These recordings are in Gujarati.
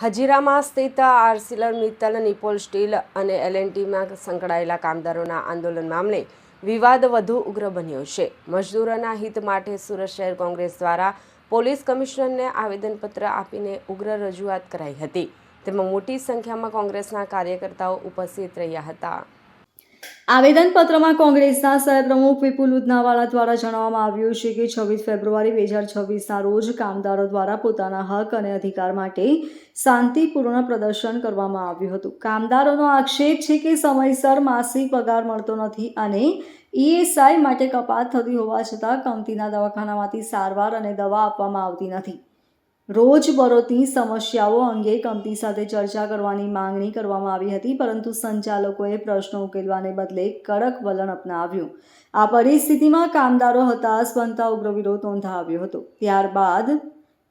હજીરામાં સ્થિત આર્સિલરમિત્તલ, નિપ્પોન સ્ટીલ અને L&Tમાં સંકળાયેલા કામદારોના આંદોલન મામલે વિવાદ વધુ ઉગ્ર બન્યો છે। મજદૂરોના હિત માટે સુરત શહેર કોંગ્રેસ દ્વારા પોલીસ કમિશનરને આવેદનપત્ર આપીને ઉગ્ર રજૂઆત કરાઈ હતી। તેમાં મોટી સંખ્યામાં કોંગ્રેસના કાર્યકર્તાઓ ઉપસ્થિત રહ્યા હતા। આવેદનપત્રમાં કોંગ્રેસના શહેર પ્રમુખ વિપુલ ઉદનાવાલા દ્વારા જણાવવામાં આવ્યું છે કે 26 ફેબ્રુઆરી 2026ના રોજ કામદારો દ્વારા પોતાના હક અને અધિકાર માટે શાંતિપૂર્ણ પ્રદર્શન કરવામાં આવ્યું હતું। કામદારોનો આક્ષેપ છે કે સમયસર માસિક પગાર મળતો નથી અને ESI માટે કપાત થતી હોવા છતાં કંપનીના દવાખાનામાંથી સારવાર અને દવા આપવામાં આવતી નથી। રોજબરોજની સમસ્યાઓ અંગે કંપની સાથે ચર્ચા કરવાની માંગણી કરવામાં આવી હતી, પરંતુ સંચાલકોએ પ્રશ્નો ઉકેલવાને બદલે કડક વલણ અપનાવ્યું। આ પરિસ્થિતિમાં કામદારો હતાશ બનતા ઉગ્ર વિરોધ નોંધાવ્યો હતો। ત્યારબાદ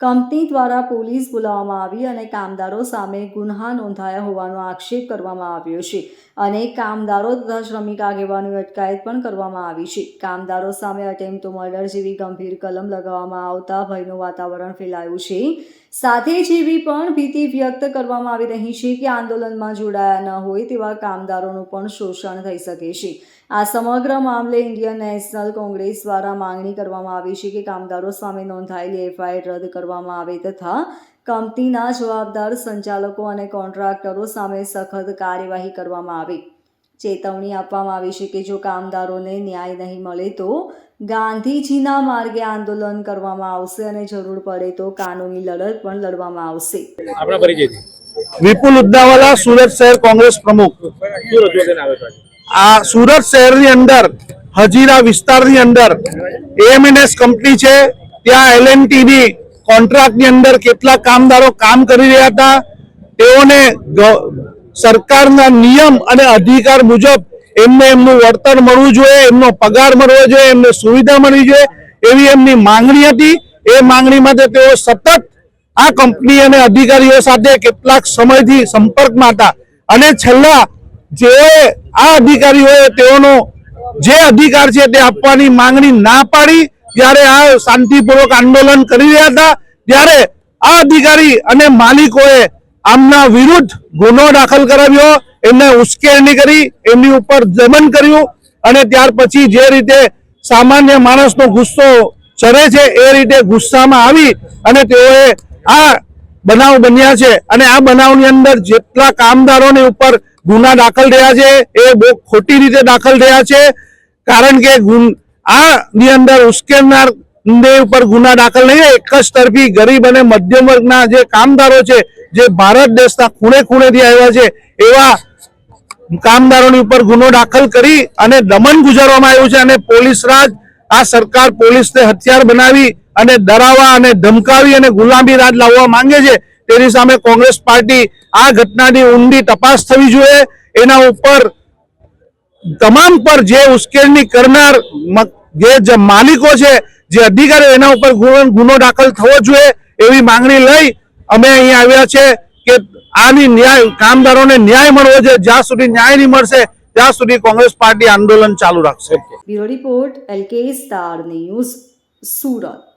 કંપની દ્વારા પોલીસ બોલાવવામાં આવી અને કામદારો સામે ગુન્હા નોંધાયા હોવાનો આક્ષેપ કરવામાં આવ્યો છે અને કામદારો તથા શ્રમિક આગેવાનોની અટકાયત પણ કરવામાં આવી છે। કામદારો સામે અટેમ્પ્ટ ટુ મર્ડર જેવી ગંભીર કલમ લગાવવામાં આવતા ભયનું વાતાવરણ ફેલાયું છે। સાથે જ એવી પણ ભીતિ વ્યક્ત કરવામાં આવી રહી છે કે આંદોલનમાં જોડાયા ન હોય તેવા કામદારોનું પણ શોષણ થઈ શકે છે। આ સમગ્ર મામલે ઇન્ડિયન નેશનલ કોંગ્રેસ દ્વારા માંગણી કરવામાં આવી છે કે કામદારો સામે નોંધાયેલી FIR રદ કરવામાં આવે તથા કંપનીના જવાબદાર સંચાલકો અને કોન્ટ્રાક્ટરો સામે સખત કાર્યવાહી કરવામાં આવે। ચેતવણી આપવામાં આવી છે કે જો કામદારોને ન્યાય નહીં મળે તો ગાંધીજીના માર્ગે આંદોલન કરવામાં આવશે અને જરૂર પડે તો કાનૂની લડત પણ લડવામાં આવશે। વિપુલ ઉદનાવાલા, સુરત શહેર કોંગ્રેસ પ્રમુખ। આ સુરત શહેરની અંદર હજીરા વિસ્તારની અંદર AMNS કંપની છે, ત્યાં L&T ની કોન્ટ્રાક્ટની અંદર કેટલાક કામદારો કામ કરી રહ્યા હતા। તેઓને સરકારના નિયમ અને અધિકાર મુજબ એમને એમનું વળતર મળવું જોઈએ, એમનો પગાર મળવો જોઈએ, એમને સુવિધા મળવી જોઈએ, એવી એમની માંગણી હતી। એ માંગણી માટે તેઓ સતત આ કંપની અને અધિકારીઓ સાથે કેટલાક સમયથી સંપર્કમાં હતા અને છેલ્લા જેઓએ આ અધિકારીઓએ તેઓનો જે અધિકાર છે તે આપવાની માંગણી ના પાડી, ત્યારે આ શાંતિપૂર્વક આંદોલન કરી રહ્યા હતા, ત્યારે આ અધિકારી અને માલિકોએ આમના વિરુદ્ધ ગુનો દાખલ કરાવ્યો, એમને ઉશ્કેરણી કરી, એમની ઉપર દમન કર્યું અને ત્યાર પછી જે રીતે સામાન્ય માણસનો ગુસ્સો ચરે છે એ રીતે ગુસ્સામાં આવી અને તેઓએ આ બનાવ બન્યા છે અને આ બનાવની અંદર જેટલા કામદારોની ઉપર ગુના દાખલ થયા છે એ બહુ ખોટી રીતે દાખલ થયા છે। કારણ કે આની અંદર ઉશ્કેરનાર ઉપર ગુના દાખલ નહીં, એક જ તરફી ગરીબ અને મધ્યમ વર્ગના જે કામદારો છે, જે ભારત દેશના ખૂણે ખૂણેથી આવ્યા છે, એવા કામદારોની ઉપર ગુનો દાખલ કરી અને દમન ગુજારવામાં આવ્યું છે અને પોલીસ રાજ, આ સરકાર પોલીસને હથિયાર બનાવી અને ડરાવવા અને ધમકાવી અને ગુલામી રાજ લાવવા માંગે છે। તેની સામે કોંગ્રેસ પાર્ટી આ ઘટનાની ઊંડી તપાસ થવી જોઈએ। એના ઉપર તમામ પર જે ઉશ્કેરણી કરનાર જે માલિકો છે, જે અધિકારીઓ, એના ઉપર ગુનો દાખલ થવો જોઈએ એવી માંગણી લઈ અમે અહીં આવ્યા છે કે આની ન્યાય, કામદારોને ન્યાય મળવો જોઈએ। જ્યાં સુધી ન્યાય નહીં મળશે ત્યાં સુધી કોંગ્રેસ પાર્ટી આંદોલન ચાલુ રાખશે। Bureau report LK star news, Surat.